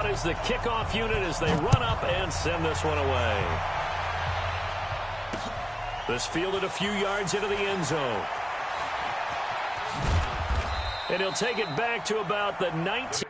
out as the kickoff unit as they run up and send this one away. This fielded a few yards into the end zone. And he'll take it back to about the 19.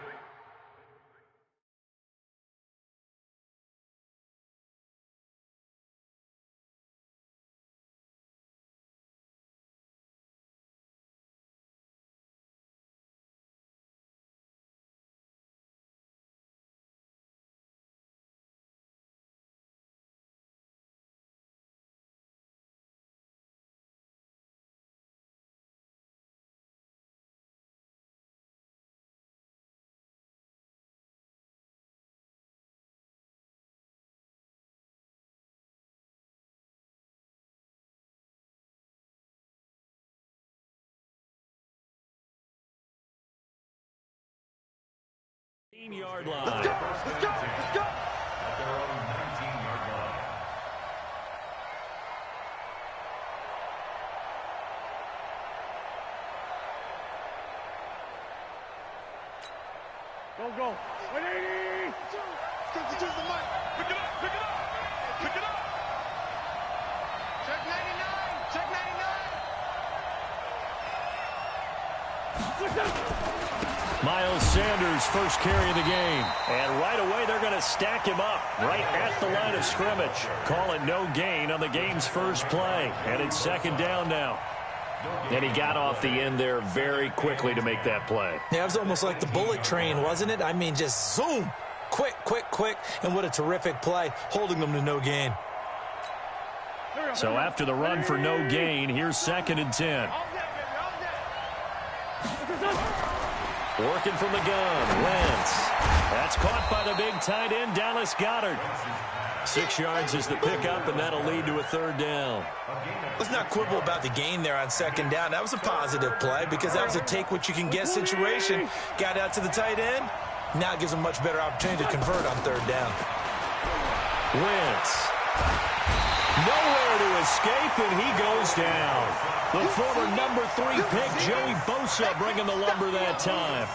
Yard line. Let's go. Let's go. Let's go. At their own 19-yard line. Go. 180. Take it to the mic. Pick it up. Pick it up. Pick it up. Check 99. Check 99. Miles Sanders, first carry of the game. And right away, they're going to stack him up right at the line of scrimmage. Call it no gain on the game's first play. And it's second down now. And he got off the end there very quickly to make that play. Yeah, it was almost like the bullet train, wasn't it? I mean, just zoom. Quick. And what a terrific play, holding them to no gain. So after the run for no gain, here's 2nd and 10. Working from the gun, Wentz. That's caught by the big tight end, Dallas Goedert. 6 yards is the pickup, and that'll lead to a 3rd down. Let's not quibble about the gain there on 2nd down. That was a positive play because that was a take-what-you-can-get situation. Got out to the tight end. Now it gives them a much better opportunity to convert on 3rd down. Wentz. Nowhere to escape, and he goes down. The former number 3 pick, Joey Bosa, bringing the lumber that time.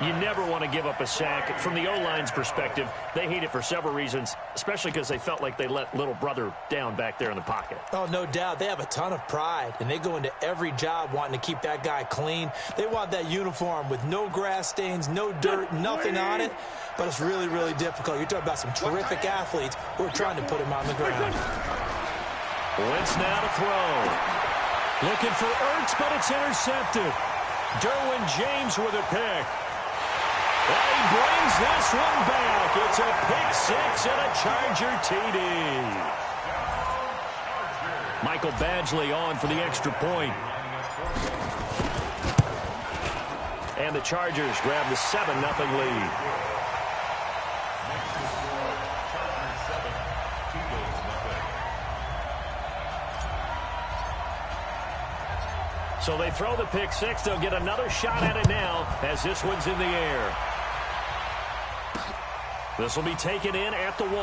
You never want to give up a sack. From the O-line's perspective, they hate it for several reasons, especially because they felt like they let little brother down back there in the pocket. Oh, no doubt. They have a ton of pride, and they go into every job wanting to keep that guy clean. They want that uniform with no grass stains, no dirt, nothing on it. But it's really, really difficult. You're talking about some terrific athletes who are trying to put him on the ground. Wentz now to throw. Looking for Ertz, but it's intercepted. Derwin James with a pick. And he brings this one back. It's a pick 6 and a Charger TD. Michael Badgley on for the extra point. And the Chargers grab the 7-0 lead. So they throw the pick 6. They'll get another shot at it now as this one's in the air. This will be taken in at the 1.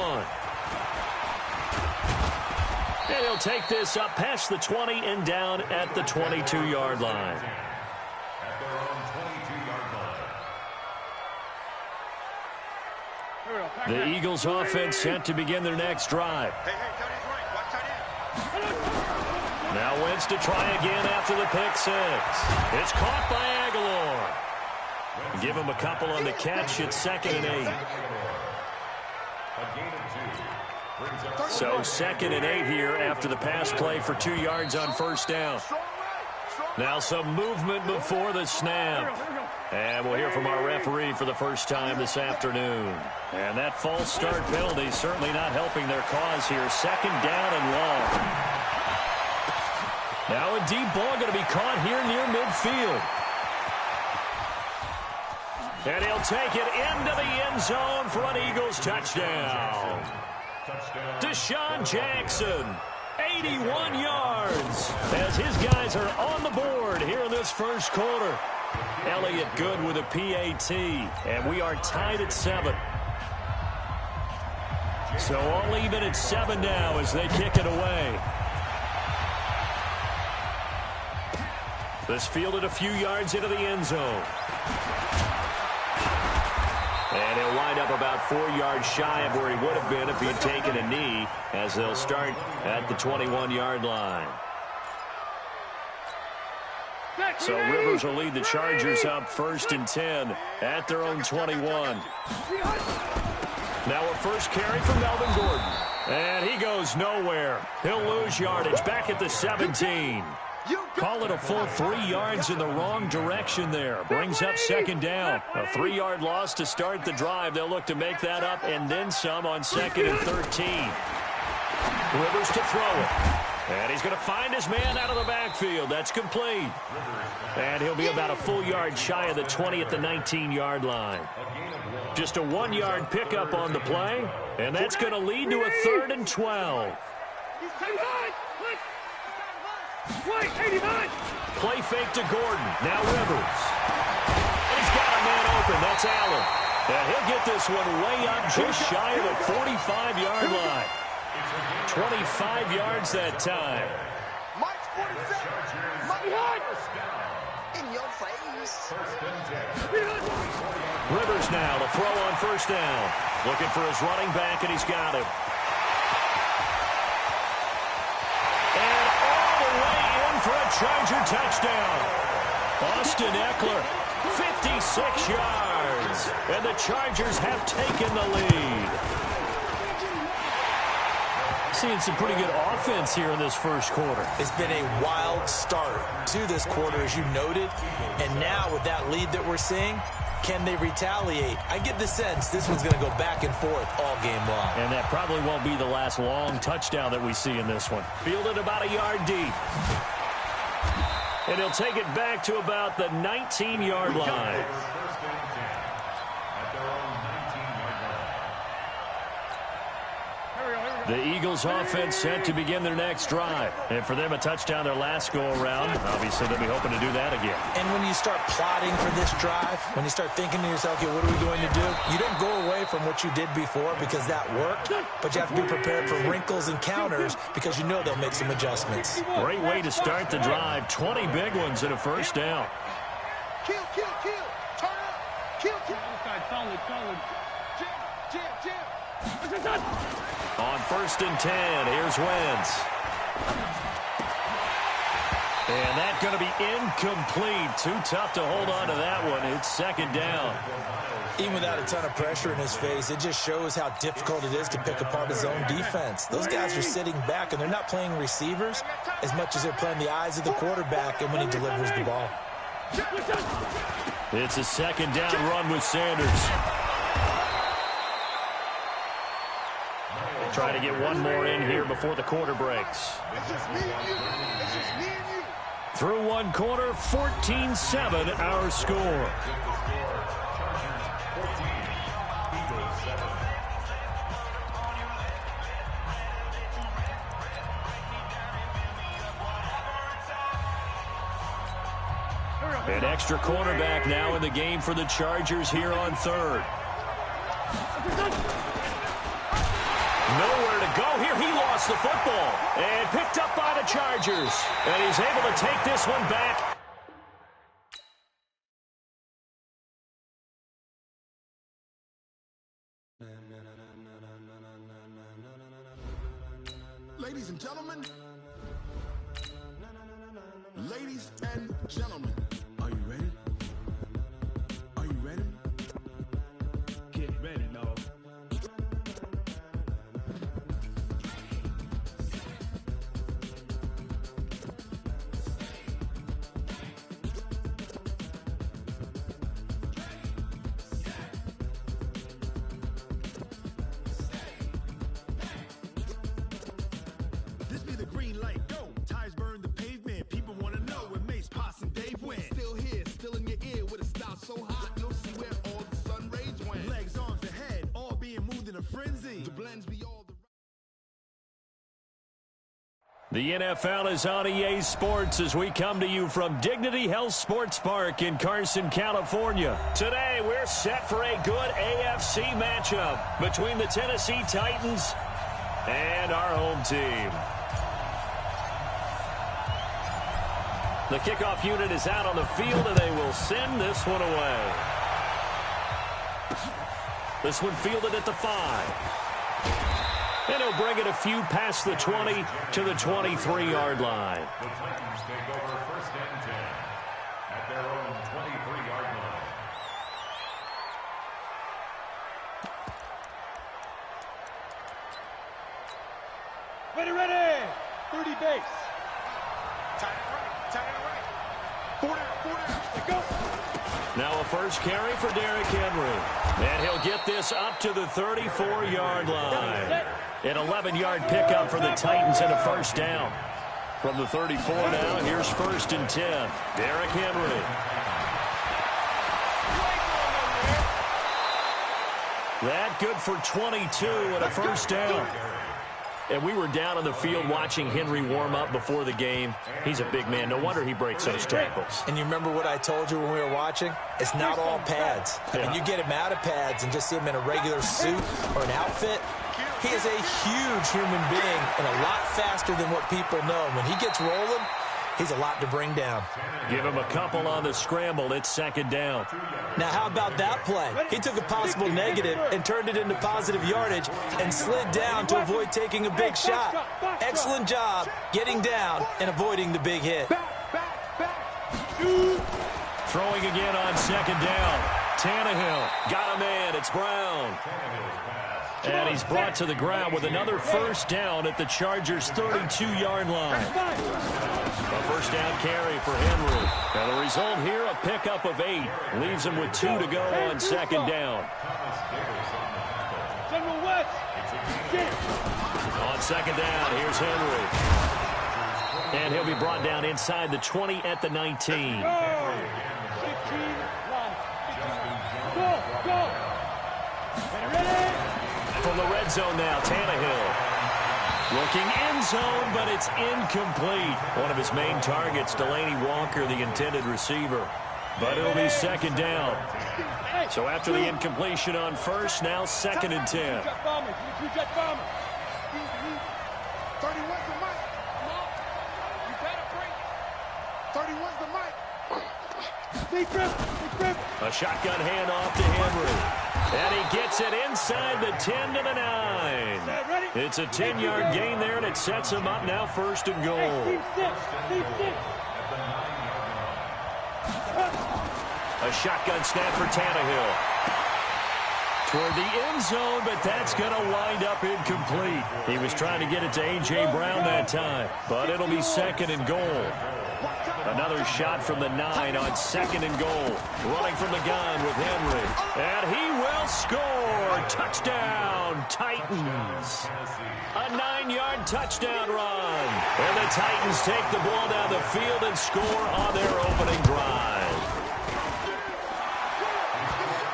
And he'll take this up past the 20 and down at the 22-yard line. At their own 22-yard line. The Eagles offense set to begin their next drive. Hey, tight end's right. Watch tight end. Now Wentz to try again after the pick 6. It's caught by Aguilar. Give him a couple on the catch. It's 2nd and 8. So 2nd and 8 here after the pass play for 2 yards on 1st down. Now some movement before the snap. And we'll hear from our referee for the first time this afternoon. And that false start penalty certainly not helping their cause here. 2nd down and long. Now a deep ball going to be caught here near midfield. And he'll take it into the end zone for an Eagles touchdown. Deshaun Jackson, 81 yards, as his guys are on the board here in this first quarter. Elliott good with a PAT, and we are tied at 7. So all even at 7 now as they kick it away. This fielded a few yards into the end zone. And he'll wind up about 4 yards shy of where he would have been if he had taken a knee, as they'll start at the 21-yard line. So Rivers will lead the Chargers up 1st and 10 at their own 21. Now a first carry from Melvin Gordon. And he goes nowhere. He'll lose yardage back at the 17. Call it a full 3 yards in the wrong direction there. Brings up 2nd down. A 3-yard loss to start the drive. They'll look to make that up and then some on 2nd and 13. Rivers to throw it. And he's going to find his man out of the backfield. That's complete. And he'll be about a full yard shy of the 20 at the 19-yard line. Just a 1-yard pickup on the play, and that's going to lead to a 3rd and 12. Play fake to Gordon. Now Rivers. He's got a man open. That's Allen. And he'll get this one way up just shy of the 45-yard line. 25 yards that time. Mike's 47. In your face. Rivers now to throw on 1st down. Looking for his running back, and he's got him. And all the way in for a Charger touchdown. Austin Eckler, 56 yards. And the Chargers have taken the lead. Seeing some pretty good offense here in this first quarter. It's been a wild start to this quarter, as you noted. And now with that lead that we're seeing, can they retaliate? I get the sense this one's going to go back and forth all game long. And that probably won't be the last long touchdown that we see in this one. Fielded about a yard deep. And he'll take it back to about the 19-yard line. The Eagles offense set to begin their next drive. And for them, a touchdown their last go-around. Obviously, they'll be hoping to do that again. And when you start plotting for this drive, when you start thinking to yourself, okay, what are we going to do? You don't go away from what you did before because that worked, but you have to be prepared for wrinkles and counters because you know they'll make some adjustments. Great way to start the drive. 20 big ones and a 1st down. Kill. Turn up. Kill. Solid. Jim. On 1st and 10, here's Wentz. And that's going to be incomplete. Too tough to hold on to that one. It's 2nd down. Even without a ton of pressure in his face, it just shows how difficult it is to pick apart his own defense. Those guys are sitting back, and they're not playing receivers as much as they're playing the eyes of the quarterback and when he delivers the ball. It's a 2nd down run with Sanders. Try to get one more in here before the quarter breaks. Through one quarter, 14-7 our score. An extra cornerback now in the game for the Chargers here on 3rd. Nowhere to go here. He lost the football and picked up by the Chargers. And he's able to take this one back. Ladies and gentlemen, are you ready? Are you ready? Get ready, no. This be the green light, go. Tires burn the pavement. People want to know where Mace, Poss, and Dave went. Still here, still in your ear with a style so hot, you'll see where all the sun rays went. Legs, arms, the head, all being moved in a frenzy. The blends be all The NFL is on EA Sports as we come to you from Dignity Health Sports Park in Carson, California. Today, we're set for a good AFC matchup between the Tennessee Titans and our home team. The kickoff unit is out on the field, and they will send this one away. This one fielded at the 5. And he'll bring it a few past the 20 to the 23-yard line. The Titans take over 1st and 10 at their own 23-yard line. Ready. 30 base. Tight it right. 4 down. Let's go. Now a first carry for Derrick Henry. And he'll get this up to the 34-yard line. An 11-yard pickup for the Titans and a first down. From the 34 now, here's 1st and 10. Derrick Henry. That good for 22 and a first down. And we were down on the field watching Henry warm up before the game. He's a big man. No wonder he breaks those tackles. And you remember what I told you when we were watching? It's not all pads. Yeah. And you get him out of pads and just see him in a regular suit or an outfit. He is a huge human being and a lot faster than what people know. When he gets rolling, he's a lot to bring down. Give him a couple on the scramble. It's 2nd down. Now, how about that play? He took a possible negative and turned it into positive yardage and slid down to avoid taking a big shot. Excellent job getting down and avoiding the big hit. Throwing again on 2nd down. Tannehill got a man. It's Brown. And he's brought to the ground with another first down at the Chargers' 32-yard line. A first down carry for Henry. And the result here, a pickup of 8. Leaves him with 2 to go on 2nd down. On 2nd down, here's Henry. And he'll be brought down inside the 20 at the 19. From the red zone now, Tannehill. Looking end zone, but it's incomplete. One of his main targets, Delaney Walker, the intended receiver. But it'll be 2nd down. So after the incompletion on first, now 2nd and 10. 31's the mic. You better break it. 31's the mic. Big grip. A shotgun handoff to Henry. And he gets it inside the 10 to the 9. It's a 10-yard gain there, and it sets him up now 1st and goal. A shotgun snap for Tannehill. Toward the end zone, but that's going to wind up incomplete. He was trying to get it to A.J. Brown that time, but it'll be 2nd and goal. Another shot from the 9 on 2nd and goal. Running from the gun with Henry. And he will score. Touchdown, Titans. A 9-yard touchdown run. And the Titans take the ball down the field and score on their opening drive.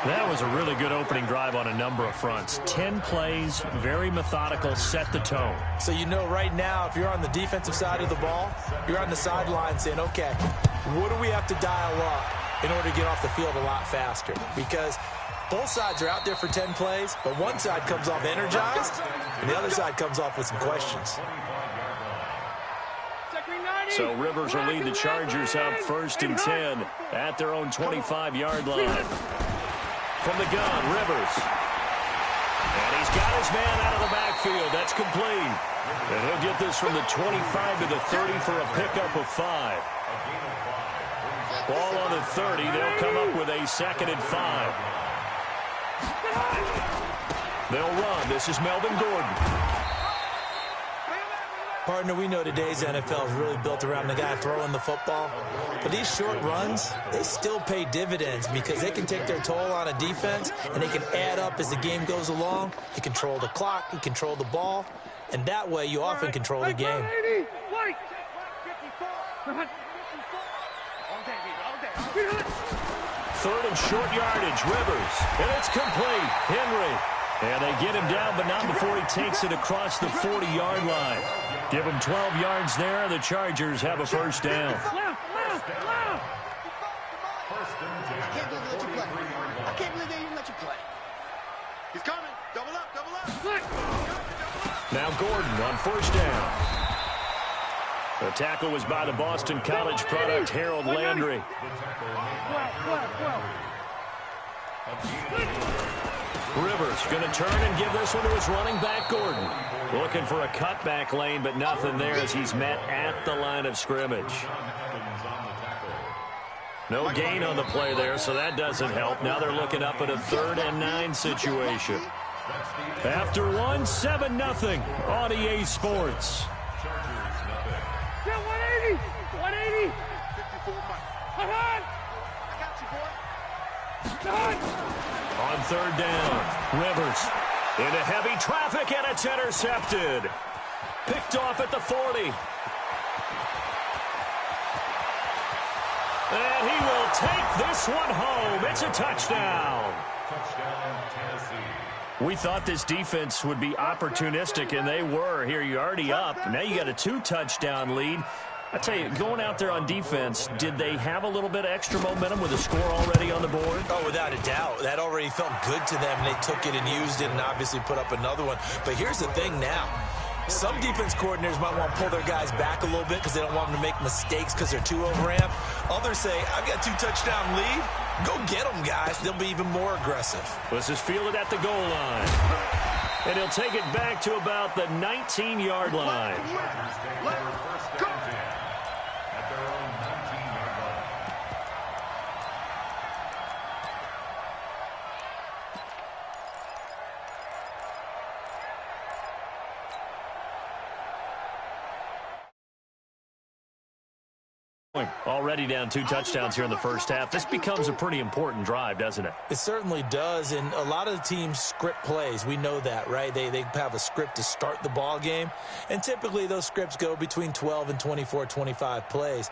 That was a really good opening drive on a number of fronts. 10 plays, very methodical, set the tone. So you know right now, if you're on the defensive side of the ball, you're on the sideline saying, okay, what do we have to dial up in order to get off the field a lot faster? Because both sides are out there for 10 plays, but one side comes off energized, and the other side comes off with some questions. So Rivers will lead the Chargers up 1st and 10 at their own 25-yard line. From the gun, Rivers. And he's got his man out of the backfield. That's complete. And he'll get this from the 25 to the 30 for a pickup of 5. Ball on the 30. They'll come up with a 2nd and 5. They'll run. This is Melvin Gordon. Partner, we know today's NFL is really built around the guy throwing the football. But these short runs, they still pay dividends because they can take their toll on a defense, and they can add up as the game goes along. You control the clock, you control the ball, and that way you often control the game. 3rd and short yardage, Rivers. And it's complete. Henry. And they get him down, but not before he takes it across the 40-yard line. Give him 12 yards there. The Chargers have a first down. I can't believe they even let you play. He's coming. Double up. Now Gordon on first down. The tackle was by the Boston College product, Harold Landry. Rivers going to turn and give this one to his running back, Gordon. Looking for a cutback lane, but nothing there as he's met at the line of scrimmage. No gain on the play there, so that doesn't help. Now they're looking up at a 3rd and 9 situation. After 7-0 on EA Sports. Yeah, 180! 180! 54, Mike. I got you, boy. On 3rd down, Rivers into heavy traffic, and it's intercepted. Picked off at the 40. And he will take this one home. It's a touchdown. Touchdown, Tennessee. We thought this defense would be opportunistic, and they were. Here, you're already up. Now you got a 2-touchdown lead. I tell you, going out there on defense, did they have a little bit of extra momentum with a score already on the board? Oh, without a doubt. That already felt good to them, and they took it and used it and obviously put up another one. But here's the thing now. Some defense coordinators might want to pull their guys back a little bit because they don't want them to make mistakes because they're too overamped. Others say, I've got 2-touchdown lead. Go get them, guys. They'll be even more aggressive. This is fielded at the goal line. And he'll take it back to about the 19-yard line. First down 10 at their own 19-yard line. Already down 2 touchdowns here in the first half. This becomes a pretty important drive, doesn't it? It certainly does, and a lot of the teams script plays. We know that, right? They have a script to start the ball game, and typically those scripts go between 12 and 24, 25 plays.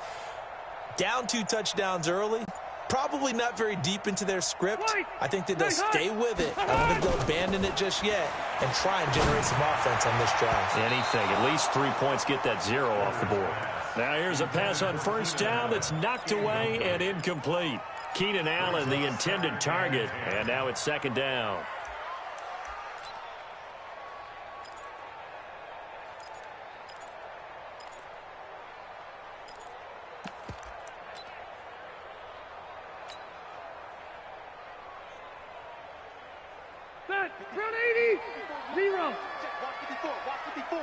Down 2 touchdowns early, probably not very deep into their script. I think that they'll stay with it. I don't think they'll abandon it just yet and try and generate some offense on this drive. Anything. At least 3 points, get that 0 off the board. Now here's a pass on first down that's knocked away and incomplete. Keenan Allen, the intended target, and now it's 2nd down. Set, front 80, 0. Watch 54, watch 54.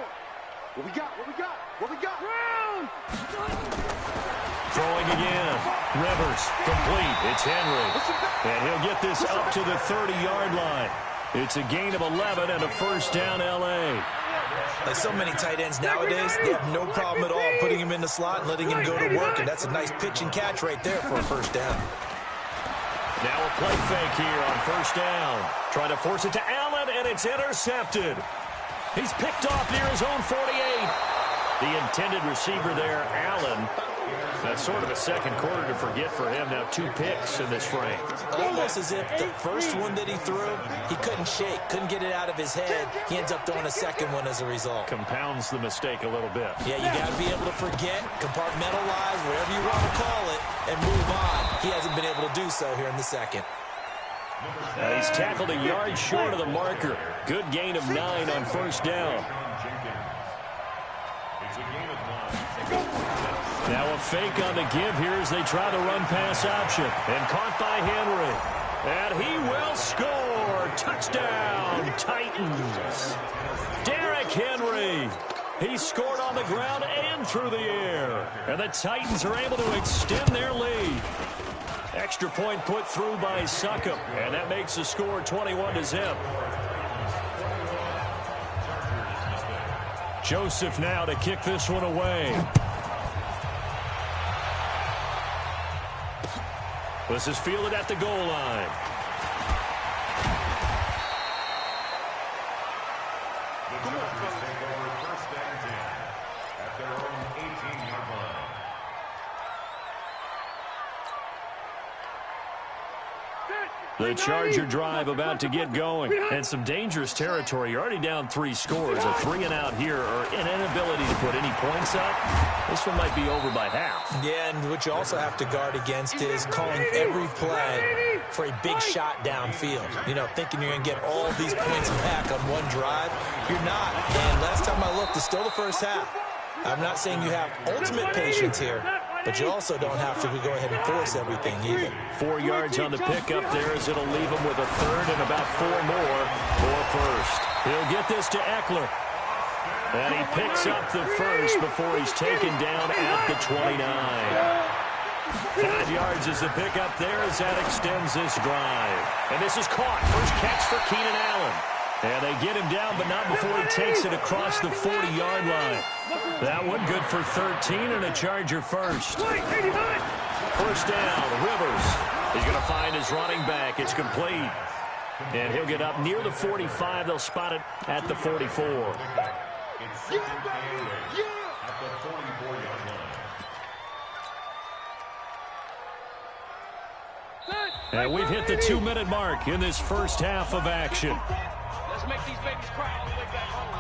What we got, what we got, what we got? Round! Throwing again. Rivers, complete. It's Henry. And he'll get this up to the 30-yard line. It's a gain of 11 and a first down, L.A. Like so many tight ends nowadays, they have no problem at all putting him in the slot and letting him go to work, and that's a nice pitch and catch right there for a first down. Now a play fake here on first down. Trying to force it to Allen, and it's intercepted. He's picked off near his own 48. The intended receiver there, Allen. That's sort of a second quarter to forget for him. Now 2 picks in this frame. Almost as if the first one that he threw, he couldn't shake, couldn't get it out of his head. He ends up throwing a second one as a result. Compounds the mistake a little bit. Yeah, you got to be able to forget, compartmentalize, whatever you want to call it, and move on. He hasn't been able to do so here in the second. Now he's tackled a yard short of the marker. Good gain of 9 on first down. It's a gain of 1. Now a fake on the give here as they try the run-pass option. And caught by Henry. And he will score. Touchdown, Titans. Derrick Henry. He scored on the ground and through the air. And the Titans are able to extend their lead. Extra point put through by Succop. And that makes the score 21-0. Joseph now to kick this one away. This is fielded at the goal line. The Chargers take over first and 10 at their own 18-yard line. The Charger drive about to get going. And some dangerous territory. You're already down 3 scores. A 3-and-out here or an inability to put any points up. This one might be over by half. Yeah, and what you also have to guard against is calling every play for a big shot downfield. You know, thinking you're going to get all these points back on one drive. You're not. And last time I looked, it's still the first half. I'm not saying you have ultimate patience here, but you also don't have to go ahead and force everything either. 4 yards on the pickup there as it'll leave them with a 3rd and about 4 more. first. He'll get this to Eckler. And he picks up the first before he's taken down at the 29. 5 yards is the pickup there as that extends this drive. And this is caught. First catch for Keenan Allen. And they get him down, but not before he takes it across the 40-yard line. That one good for 13 and a Charger first. First down, Rivers. He's going to find his running back. It's complete. And he'll get up near the 45. They'll spot it at the 44. It's second and 8 at the 44-yard line. And we've hit the 2-minute mark in this first half of action. Let's make these babies cry all the way back home,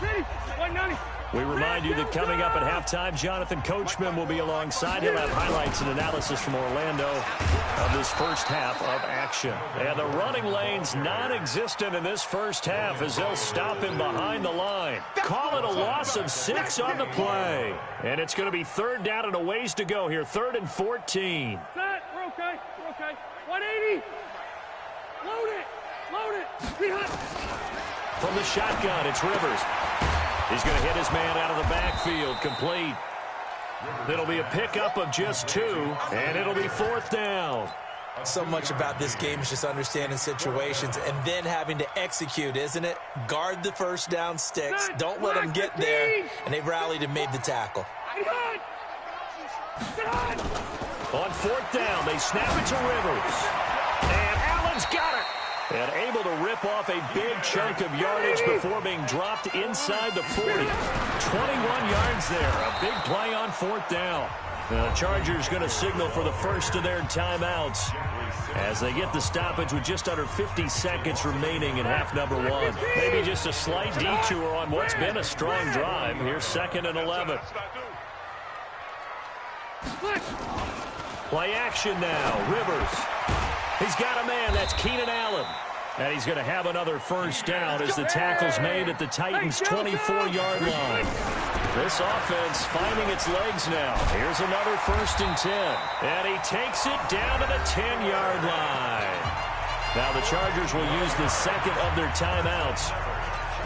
yo. 190. We remind you that coming up at halftime, Jonathan Coachman will be alongside. He'll have highlights and analysis from Orlando of this first half of action. And the running lane's non-existent in this first half as they'll stop him behind the line. Call it a loss of 6 on the play. And it's going to be third down and a ways to go here. 3rd and 14. Set. We're okay. We're okay. 180. Load it. Load it. Be hot. From the shotgun, it's Rivers. He's going to hit his man out of the backfield, complete. It'll be a pickup of just 2, and it'll be 4th down. So much about this game is just understanding situations and then having to execute, isn't it? Guard the first down sticks. Don't let them get there. And they rallied and made the tackle. On 4th down, they snap it to Rivers. And Allen's got it. And able to rip off a big chunk of yardage before being dropped inside the 40. 21 yards there. A big play on 4th down. The Chargers going to signal for the first of their timeouts as they get the stoppage with just under 50 seconds remaining in half number 1. Maybe just a slight detour on what's been a strong drive. Here's 2nd and 11. Play action now. Rivers. He's got a man. That's Keenan Allen. And he's going to have another first down as the tackle's made at the Titans' 24-yard line. This offense finding its legs now. Here's another 1st and 10. And he takes it down to the 10-yard line. Now the Chargers will use the second of their timeouts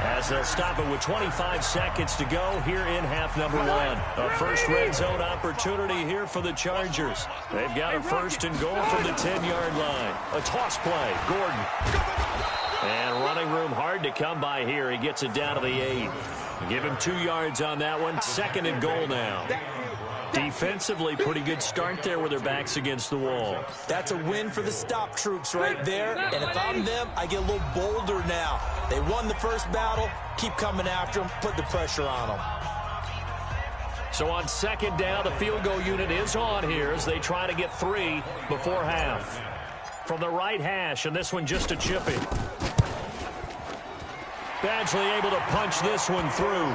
as they'll stop it with 25 seconds to go here in half number 1. A first red zone opportunity here for the Chargers. They've got a 1st and goal from the 10-yard line. A toss play, Gordon. And running room hard to come by here. He gets it down to the 8. Give him 2 yards on that one. 2nd and goal now. Defensively, pretty good start there with their backs against the wall. That's a win for the stop troops right there. And if I'm them, I get a little bolder now. They won the first battle. Keep coming after them. Put the pressure on them. So on 2nd down, the field goal unit is on here as they try to get 3 before half. From the right hash, and this one just a chipping. Badgley able to punch this one through.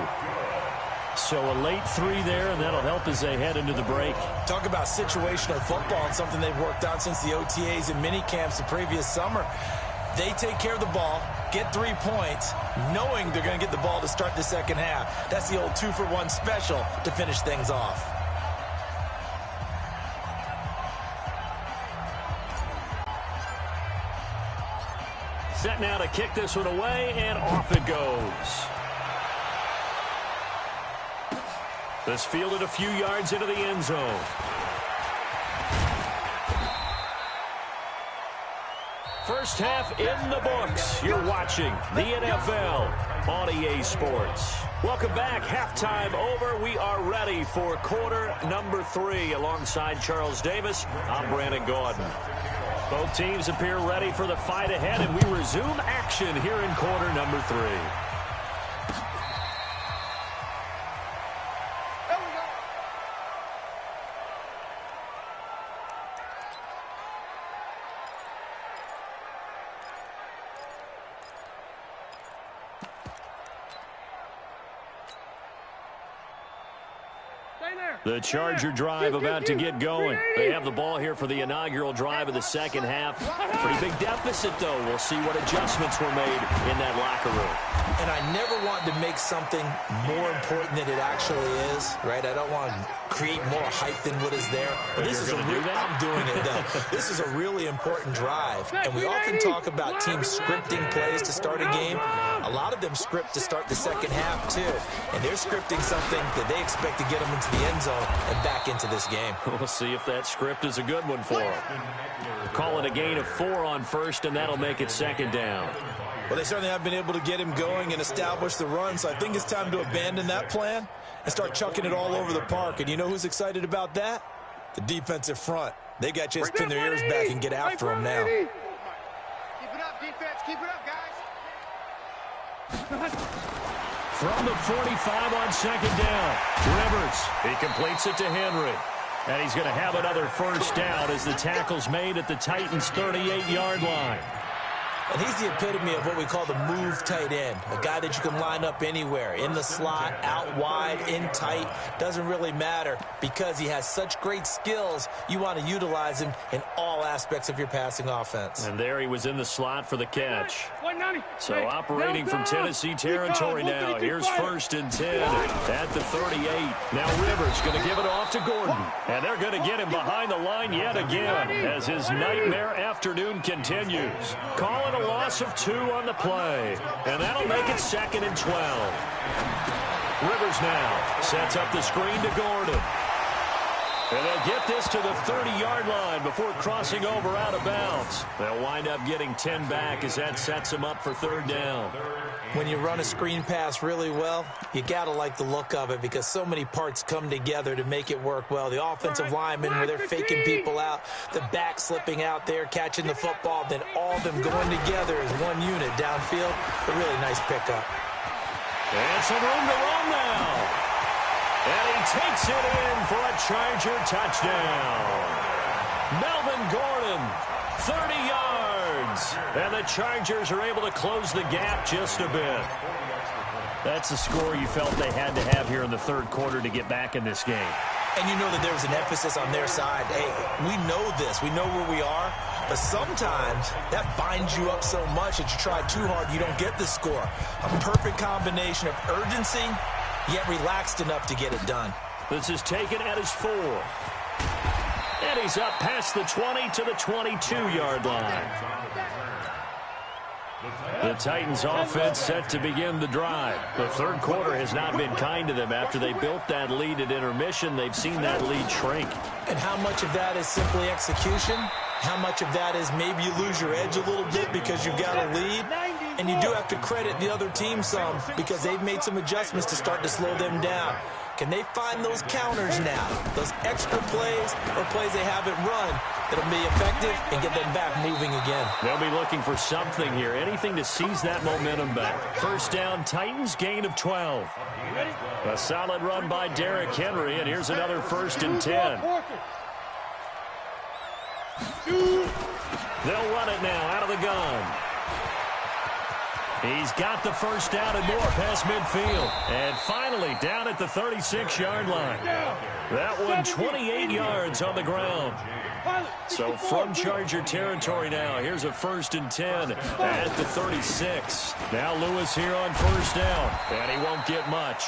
So a late 3 there, and that'll help as they head into the break. Talk about situational football and something they've worked out since the OTAs and mini camps the previous summer. They take care of the ball, get 3 points, knowing they're going to get the ball to start the second half. That's the old 2-for-1 special to finish things off. Set now to kick this one away, and off it goes. This fielded a few yards into the end zone. First half in the books. You're watching the NFL on EA Sports. Welcome back. Halftime over. We are ready for quarter number 3. Alongside Charles Davis, I'm Brandon Gordon. Both teams appear ready for the fight ahead, and we resume action here in quarter number 3. Stay The Charger drive about to get going. They have the ball here for the inaugural drive of the second half. Pretty big deficit, though. We'll see what adjustments were made in that locker room. And I never want to make something more important than it actually is, right? I don't want to create more hype than what is there. But this is I'm doing it, though. This is a really important drive. And we often talk about teams scripting plays to start a game. A lot of them script to start the second half, too. And they're scripting something that they expect to get them into the end zone and back into this game. We'll see if that script is a good one for them. Call it a gain of 4 on first, and that'll make it second down. Well, they certainly have been able to get him going and establish the run, so I think it's time to abandon that plan and start chucking it all over the park. And you know who's excited about that? The defensive front. They got to just pin their ears back and get after him now. Keep it up, defense. Keep it up, guys. From the 45 on second down, Rivers. He completes it to Henry. And he's going to have another first down as the tackle's made at the Titans' 38-yard line. And he's the epitome of what we call the move tight end, a guy that you can line up anywhere, in the slot, out wide, in tight, doesn't really matter because he has such great skills. You want to utilize him in all aspects of your passing offense. And there he was in the slot for the catch. So operating from Tennessee territory now. Here's 1st and 10 at the 38. Now Rivers going to give it off to Gordon. And they're going to get him behind the line yet again as his nightmare afternoon continues. Calling a loss of 2 on the play. And that'll make it 2nd and 12. Rivers now sets up the screen to Gordon. And they'll get this to the 30-yard line before crossing over out of bounds. They'll wind up getting 10 back as that sets them up for 3rd down. When you run a screen pass really well, you got to like the look of it because so many parts come together to make it work well. The offensive linemen where they're faking people out, the back slipping out there, catching the football, then all of them going together as one unit downfield. A really nice pickup. And some room to run now. And he takes it in for a Charger touchdown. Melvin Gordon, 30 yards. And the Chargers are able to close the gap just a bit. That's the score you felt they had to have here in the 3rd quarter to get back in this game. And you know that there was an emphasis on their side. Hey, we know this. We know where we are. But sometimes that binds you up so much that you try too hard, you don't get the score. A perfect combination of urgency, yet relaxed enough to get it done. This is taken at his 4. And he's up past the 20 to the 22-yard line. The Titans offense set to begin the drive. The 3rd quarter has not been kind to them. After they built that lead at intermission, they've seen that lead shrink. And how much of that is simply execution? How much of that is maybe you lose your edge a little bit because you've got a lead? And you do have to credit the other team some because they've made some adjustments to start to slow them down. Can they find those counters now, those extra plays or plays they haven't run that'll be effective and get them back moving again? They'll be looking for something here, anything to seize that momentum back. 1st down, Titans, gain of 12. A solid run by Derrick Henry, and here's another 1st and 10. They'll run it now out of the gun. He's got the 1st down and more past midfield. And finally down at the 36-yard line. That one 28 yards on the ground. So from Charger territory now, here's a 1st and 10 at the 36. Now Lewis here on 1st down. And he won't get much.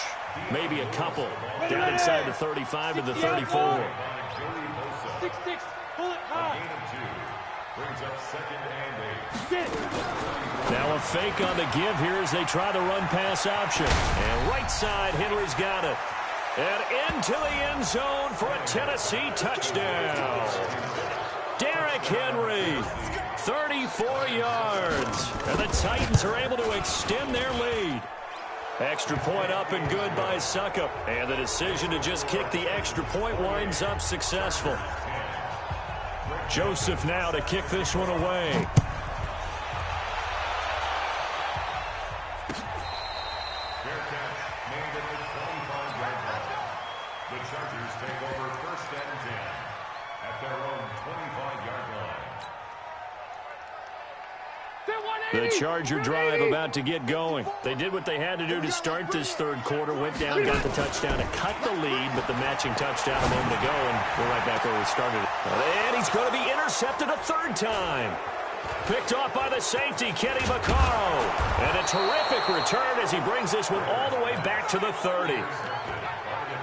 Maybe a couple. Down inside the 35 to the 34. 6-6. Pull it high. Brings up 2nd and 8. Now a fake on the give here as they try the run-pass option. And right side, Henry's got it. And into the end zone for a Tennessee touchdown. Derrick Henry, 34 yards. And the Titans are able to extend their lead. Extra point up and good by Suckup. And the decision to just kick the extra point winds up successful. Joseph now to kick this one away. The Chargers take over 1st and 10 at their own 25-yard line. They want The Charger drive about to get going. They did what they had to do to start this third quarter. Went down, got the touchdown to cut the lead, but the matching touchdown a moment ago, and we're right back where we started. And he's going to be intercepted a third time. Picked off by the safety, Kenny Vaccaro. And a terrific return as he brings this one all the way back to the 30.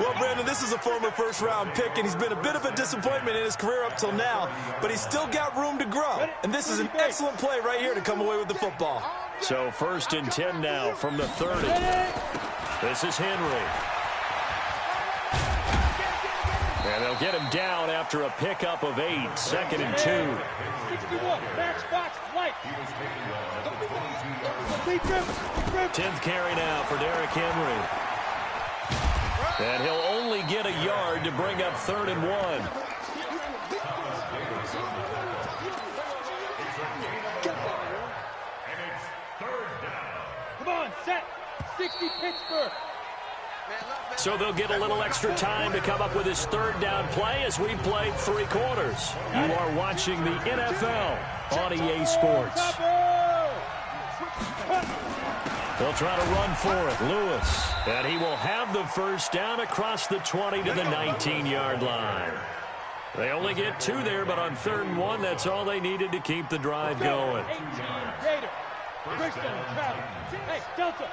Well, Brandon, this is a former first-round pick, and he's been a bit of a disappointment in his career up till now, but he's still got room to grow. And this is an excellent play right here to come away with the football. So 1st and 10 now from the 30. This is Henry. And they'll get him down after a pickup of 8. 2nd and 2. 61, match box, light. 10th carry now for Derrick Henry. And he'll only get a yard to bring up 3rd and 1. Come on, set. 60 Pittsburgh. So they'll get a little extra time to come up with his 3rd down play as we played 3 quarters. You are watching the NFL on EA Sports. They'll try to run for it. Lewis. And he will have the 1st down across the 20 to the 19-yard line. They only get 2 there, but on 3rd and 1, that's all they needed to keep the drive going. 18 Gator. Bristol, travel. Hey, Delta.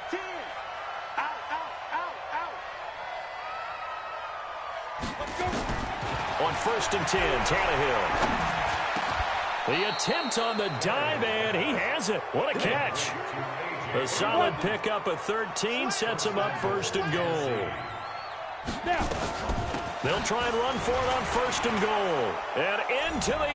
10. Out, out, out, out. Let's go. On 1st and 10, Tannehill. The attempt on the dive, and he has it. What a catch. A solid pickup of 13 sets him up 1st and goal. They'll try and run for it on 1st and goal. And into the